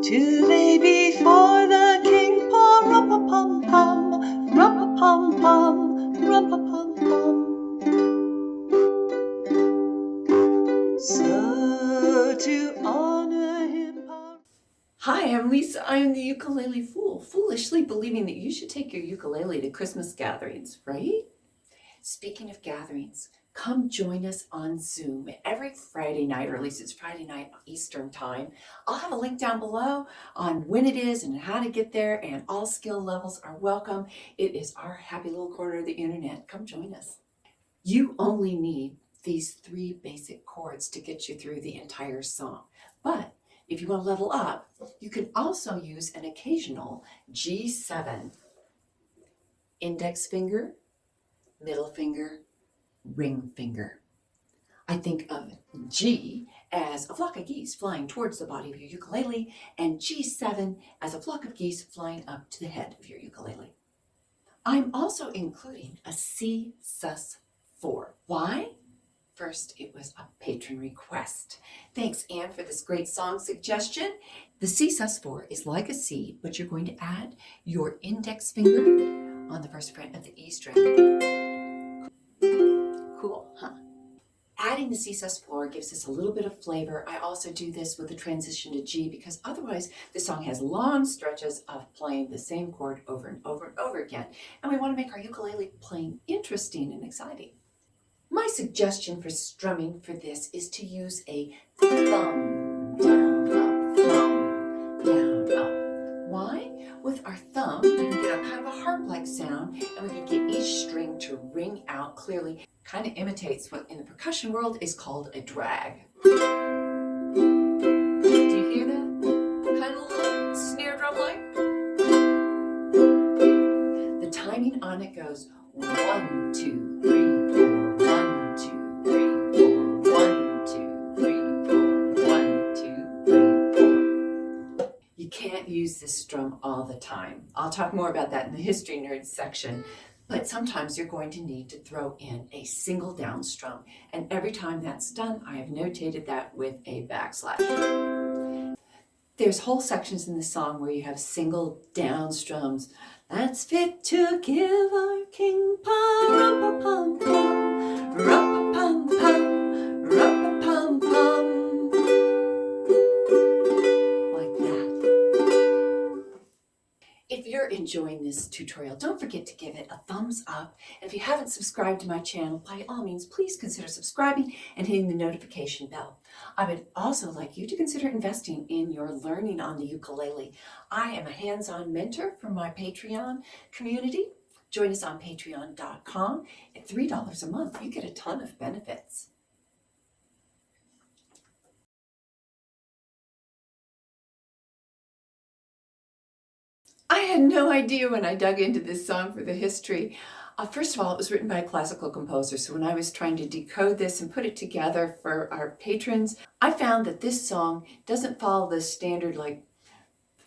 To lay before the king, pa-rum-pa-pum-pum, rum-pa-pum-pum, rum-pa-pum-pum. So to honor him. Hi, I'm Lisa. I'm the ukulele fool, foolishly believing that you should take your ukulele to Christmas gatherings, right? Speaking of gatherings, come join us on Zoom every Friday night, or at least it's Friday night Eastern time. I'll have a link down below on when it is and how to get there, and all skill levels are welcome. It is our happy little corner of the internet. Come join us. You only need these 3 basic chords to get you through the entire song. But if you want to level up, you can also use an occasional G7, index finger, middle finger, ring finger. I think of G as a flock of geese flying towards the body of your ukulele, and G7 as a flock of geese flying up to the head of your ukulele. I'm also including a C sus4. Why? First, it was a patron request. Thanks, Anne, for this great song suggestion. The C sus4 is like a C, but you're going to add your index finger on the first fret of the E string. Cool, huh? Adding the C sus4 gives us a little bit of flavor. I also do this with a transition to G because otherwise the song has long stretches of playing the same chord over and over and over again. And we want to make our ukulele playing interesting and exciting. My suggestion for strumming for this is to use a thumb, down, up, thumb, down, up. Why? With our thumb, we can get a kind of a harp-like sound, and we can get each string to ring out clearly. Kind of imitates what in the percussion world is called a drag. Do you hear that? Kind of a little snare drum-like. The timing on it goes 1, 2, 3, 4. 1, 2, 3, 4. 1, 2, 3, 4. 1, 2, 3, 4. You can't use this strum all the time. I'll talk more about that in the History Nerds section. But sometimes you're going to need to throw in a single down strum. And every time that's done, I have notated that with a backslash. There's whole sections in the song where you have single down strums. That's fit to give our king pa-rum-pa-pum-pum, rum-pa-pum-pum, rum-pa-pum-pum. Like that. If you're enjoying this tutorial, don't forget to give it a thumbs up. And if you haven't subscribed to my channel, by all means, please consider subscribing and hitting the notification bell. I would also like you to consider investing in your learning on the ukulele. I am a hands-on mentor for my Patreon community. Join us on patreon.com. At $3 a month, you get a ton of benefits. I had no idea when I dug into this song for the history. First of all, it was written by a classical composer, so when I was trying to decode this and put it together for our patrons, I found that this song doesn't follow the standard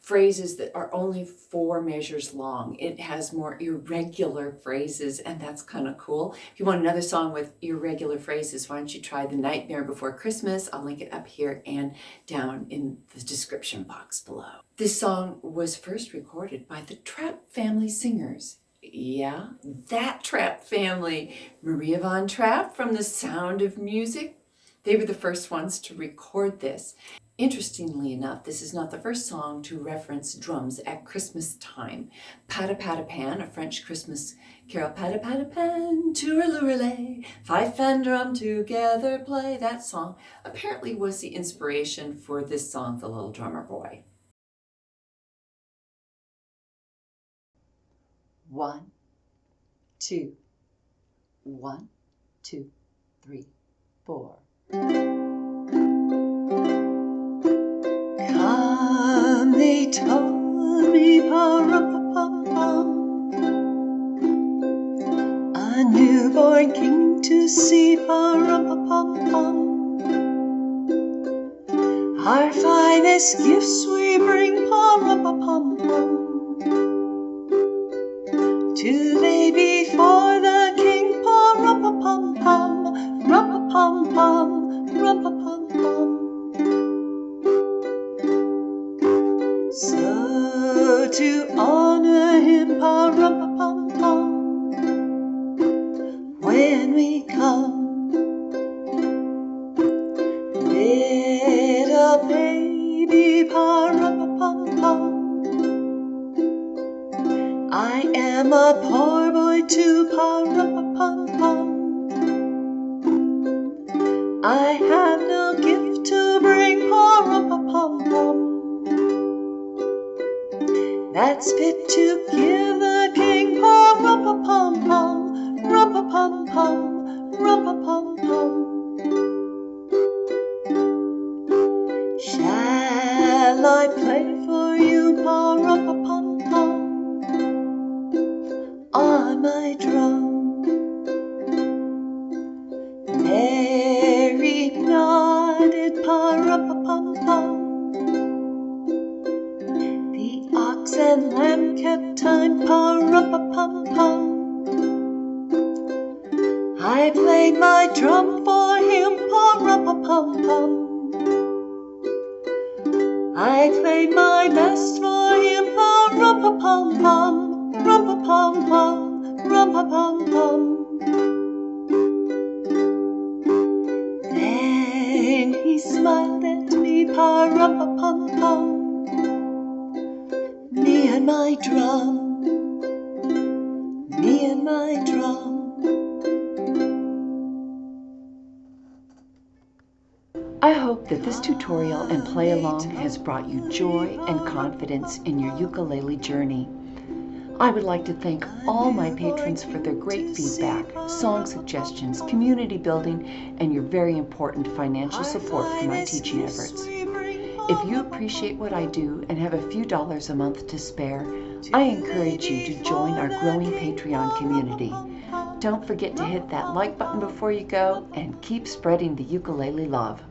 phrases that are only 4 measures long. It has more irregular phrases, and that's kind of cool. If you want another song with irregular phrases, why don't you try The Nightmare Before Christmas? I'll link it up here and down in the description box below. This song was first recorded by the Trapp family singers. Yeah, that Trapp family. Maria von Trapp from The Sound of Music. They were the first ones to record this. Interestingly enough, this is not the first song to reference drums at Christmas time. Pata Pata Pan, a French Christmas carol, Pata Pata Pan, touralurale, fife and drum together play. That song apparently was the inspiration for this song, The Little Drummer Boy. 1, 2, 1, 2, 3, 4. Come, they told me, pa-rum-pa-pum-pum, a newborn king to see, pa-rum-pa-pum-pum. Our finest gifts we bring, pa-rum-pa-pum-pum, to lay before the king, pa-rum-pa-pum-pum, rum-pa-pum-pum, rum-pa-pum-pum. So to honor him, pa-rum-pa-pum-pum, when we come, little baby, pa-rum-pa-pum-pum, I am a poor boy too, pa-rum-pa-pum-pum, I have no gift to bring, pa-rum-pa-pum-pum, that's fit to give the king, pa-rum-pa-pum-pum, rum-pa-pum-pum, rum-pa-pum-pum. Shall I play for you, pa-rum-pa-pum-pum, on my drum? Mary nodded, pa-rum-pa-pum-pum. The ox and lamb kept time, pa-rum-pa-pum-pum. I played my drum for him, pa-rum-pa-pum-pum. I played my best for him, pa-rum-pa-pum-pum, rum-pa-pum-pum, rum-pa-pum-pum. Then he smiled at me, pa-rum-pa-pum-pum, me and my drum, me and my drum. I hope that this tutorial and play along has brought you joy and confidence in your ukulele journey. I would like to thank all my patrons for their great feedback, song suggestions, community building, and your very important financial support for my teaching efforts. If you appreciate what I do and have a few dollars a month to spare, I encourage you to join our growing Patreon community. Don't forget to hit that like button before you go and keep spreading the ukulele love.